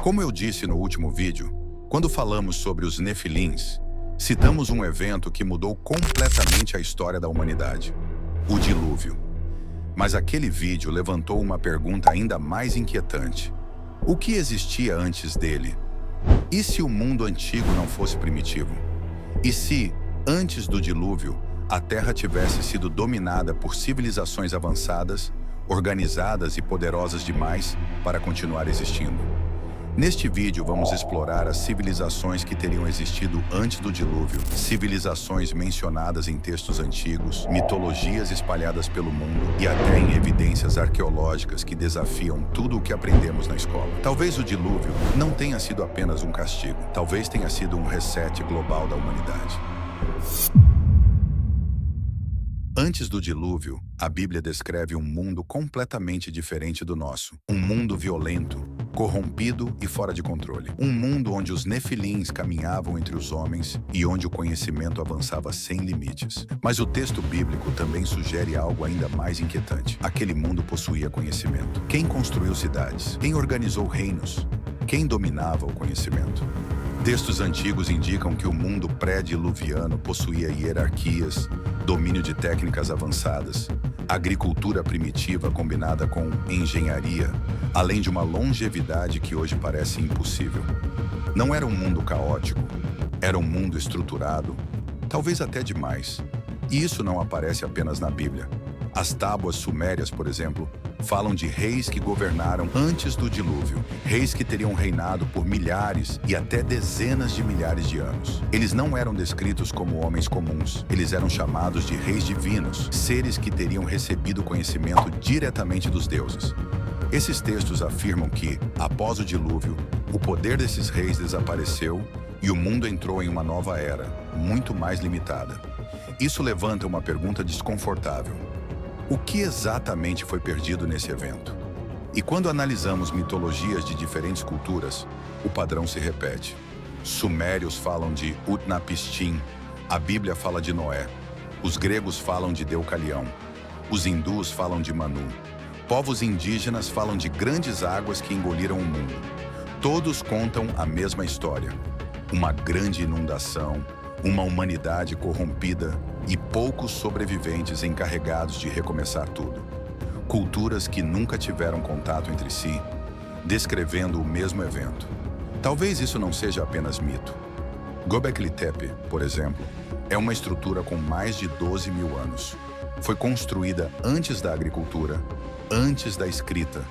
Como eu disse no último vídeo, quando falamos sobre os Nefilins, citamos um evento que mudou completamente a história da humanidade: o dilúvio. Mas aquele vídeo levantou uma pergunta ainda mais inquietante: o que existia antes dele? E se o mundo antigo não fosse primitivo? E se, antes do dilúvio, a Terra tivesse sido dominada por civilizações avançadas, organizadas e poderosas demais para continuar existindo? Neste vídeo vamos explorar as civilizações que teriam existido antes do dilúvio, civilizações mencionadas em textos antigos, mitologias espalhadas pelo mundo e até em evidências arqueológicas que desafiam tudo o que aprendemos na escola. Talvez o dilúvio não tenha sido apenas um castigo, talvez tenha sido um reset global da humanidade. Antes do dilúvio, a Bíblia descreve um mundo completamente diferente do nosso. Um mundo violento, corrompido e fora de controle. Um mundo onde os Nefilins caminhavam entre os homens e onde o conhecimento avançava sem limites. Mas o texto bíblico também sugere algo ainda mais inquietante. Aquele mundo possuía conhecimento. Quem construiu cidades? Quem organizou reinos? Quem dominava o conhecimento? Textos antigos indicam que o mundo pré-diluviano possuía hierarquias, domínio de técnicas avançadas, agricultura primitiva combinada com engenharia, além de uma longevidade que hoje parece impossível. Não era um mundo caótico, era um mundo estruturado, talvez até demais. E isso não aparece apenas na Bíblia. As tábuas sumérias, por exemplo, falam de reis que governaram antes do dilúvio, reis que teriam reinado por milhares e até dezenas de milhares de anos. Eles não eram descritos como homens comuns, eles eram chamados de reis divinos, seres que teriam recebido conhecimento diretamente dos deuses. Esses textos afirmam que, após o dilúvio, o poder desses reis desapareceu e o mundo entrou em uma nova era, muito mais limitada. Isso levanta uma pergunta desconfortável: o que exatamente foi perdido nesse evento? E quando analisamos mitologias de diferentes culturas, o padrão se repete. Sumérios falam de Utnapishtim, a Bíblia fala de Noé, os gregos falam de Deucalião, os hindus falam de Manu, povos indígenas falam de grandes águas que engoliram o mundo. Todos contam a mesma história: uma grande inundação, uma humanidade corrompida e poucos sobreviventes encarregados de recomeçar tudo. Culturas que nunca tiveram contato entre si, descrevendo o mesmo evento. Talvez isso não seja apenas mito. Göbekli Tepe, por exemplo, é uma estrutura com mais de 12 mil anos. Foi construída antes da agricultura, antes da escrita,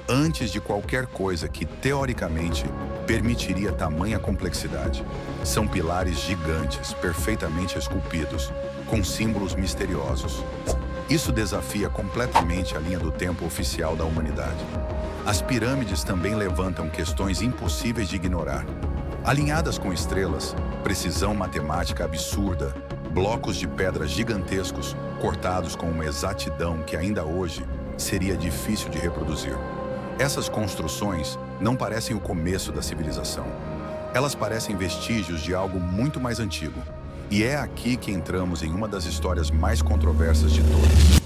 antes de qualquer coisa que, teoricamente, permitiria tamanha complexidade. São pilares gigantes, perfeitamente esculpidos, com símbolos misteriosos. Isso desafia completamente a linha do tempo oficial da humanidade. As pirâmides também levantam questões impossíveis de ignorar. Alinhadas com estrelas, precisão matemática absurda, blocos de pedra gigantescos, cortados com uma exatidão que ainda hoje seria difícil de reproduzir. Essas construções não parecem o começo da civilização. Elas parecem vestígios de algo muito mais antigo. E é aqui que entramos em uma das histórias mais controversas de todas.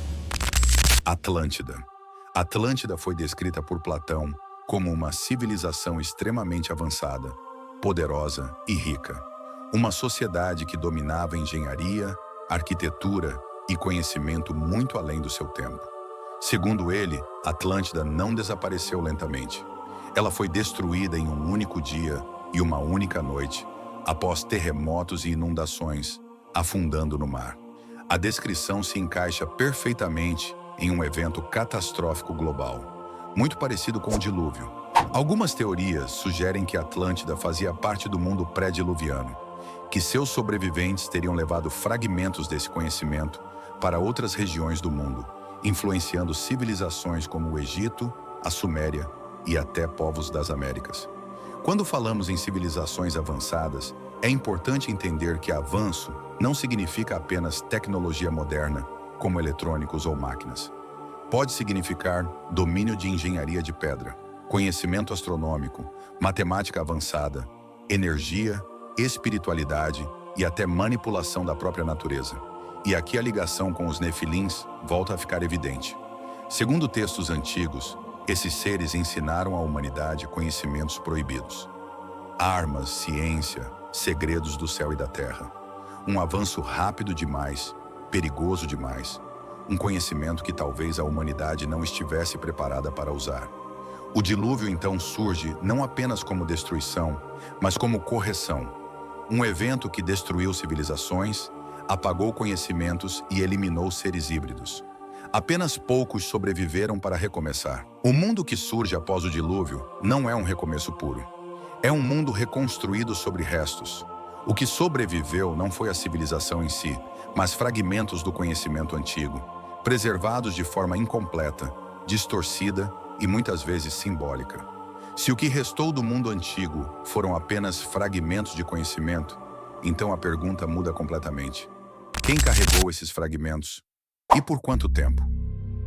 Atlântida. Atlântida foi descrita por Platão como uma civilização extremamente avançada, poderosa e rica. Uma sociedade que dominava engenharia, arquitetura e conhecimento muito além do seu tempo. Segundo ele, Atlântida não desapareceu lentamente. Ela foi destruída em um único dia e uma única noite, após terremotos e inundações, afundando no mar. A descrição se encaixa perfeitamente em um evento catastrófico global, muito parecido com o dilúvio. Algumas teorias sugerem que Atlântida fazia parte do mundo pré-diluviano, que seus sobreviventes teriam levado fragmentos desse conhecimento para outras regiões do mundo, influenciando civilizações como o Egito, a Suméria e até povos das Américas. Quando falamos em civilizações avançadas, é importante entender que avanço não significa apenas tecnologia moderna, como eletrônicos ou máquinas. Pode significar domínio de engenharia de pedra, conhecimento astronômico, matemática avançada, energia, espiritualidade e até manipulação da própria natureza. E aqui a ligação com os Nefilins volta a ficar evidente. Segundo textos antigos, Esses seres ensinaram à humanidade conhecimentos proibidos. Armas, ciência, segredos do céu e da terra. Um avanço rápido demais, perigoso demais. Um conhecimento que talvez a humanidade não estivesse preparada para usar. O dilúvio então surge não apenas como destruição, mas como correção. Um evento que destruiu civilizações, apagou conhecimentos e eliminou seres híbridos. Apenas poucos sobreviveram para recomeçar. O mundo que surge após o dilúvio não é um recomeço puro. É um mundo reconstruído sobre restos. O que sobreviveu não foi a civilização em si, mas fragmentos do conhecimento antigo, preservados de forma incompleta, distorcida e muitas vezes simbólica. Se o que restou do mundo antigo foram apenas fragmentos de conhecimento, então a pergunta muda completamente. Quem carregou esses fragmentos? E por quanto tempo?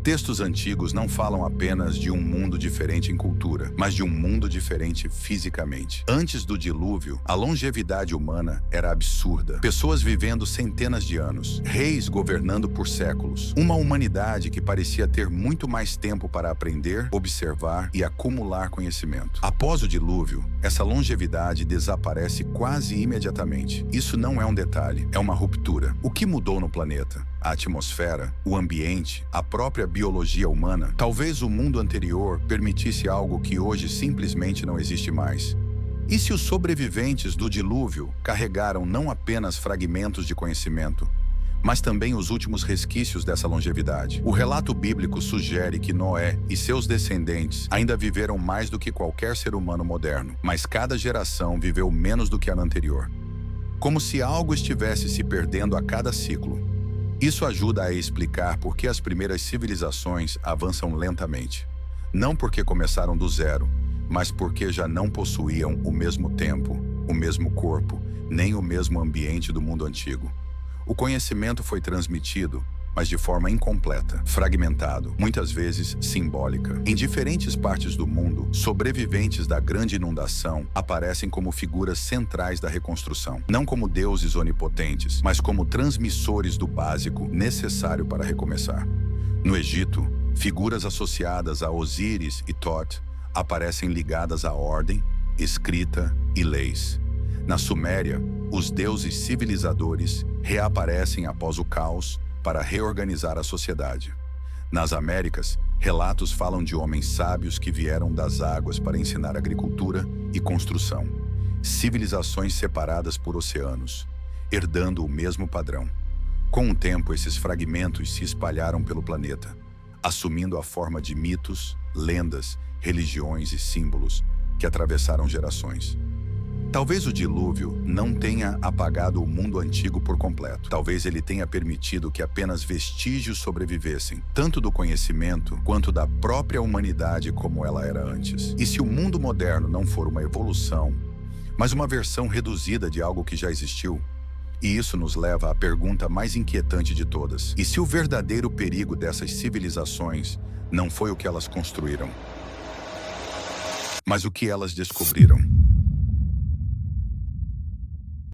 Textos antigos não falam apenas de um mundo diferente em cultura, mas de um mundo diferente fisicamente. Antes do dilúvio, a longevidade humana era absurda. Pessoas vivendo centenas de anos, reis governando por séculos. Uma humanidade que parecia ter muito mais tempo para aprender, observar e acumular conhecimento. Após o dilúvio, essa longevidade desaparece quase imediatamente. Isso não é um detalhe, é uma ruptura. O que mudou no planeta? A atmosfera, o ambiente, a própria biologia humana. Talvez o mundo anterior permitisse algo que hoje simplesmente não existe mais. E se os sobreviventes do dilúvio carregaram não apenas fragmentos de conhecimento, mas também os últimos resquícios dessa longevidade? O relato bíblico sugere que Noé e seus descendentes ainda viveram mais do que qualquer ser humano moderno, mas cada geração viveu menos do que a anterior. Como se algo estivesse se perdendo a cada ciclo. Isso ajuda a explicar por que as primeiras civilizações avançam lentamente. Não porque começaram do zero, mas porque já não possuíam o mesmo tempo, o mesmo corpo, nem o mesmo ambiente do mundo antigo. O conhecimento foi transmitido, mas de forma incompleta, fragmentado, muitas vezes simbólica. Em diferentes partes do mundo, sobreviventes da grande inundação aparecem como figuras centrais da reconstrução. Não como deuses onipotentes, mas como transmissores do básico necessário para recomeçar. No Egito, figuras associadas a Osíris e Thoth aparecem ligadas à ordem, escrita e leis. Na Suméria, os deuses civilizadores reaparecem após o caos para reorganizar a sociedade. Nas Américas, relatos falam de homens sábios que vieram das águas para ensinar agricultura e construção. Civilizações separadas por oceanos, herdando o mesmo padrão. Com o tempo, esses fragmentos se espalharam pelo planeta, assumindo a forma de mitos, lendas, religiões e símbolos que atravessaram gerações. Talvez o dilúvio não tenha apagado o mundo antigo por completo. Talvez ele tenha permitido que apenas vestígios sobrevivessem, tanto do conhecimento quanto da própria humanidade como ela era antes. E se o mundo moderno não for uma evolução, mas uma versão reduzida de algo que já existiu? E isso nos leva à pergunta mais inquietante de todas. E se o verdadeiro perigo dessas civilizações não foi o que elas construíram, mas o que elas descobriram?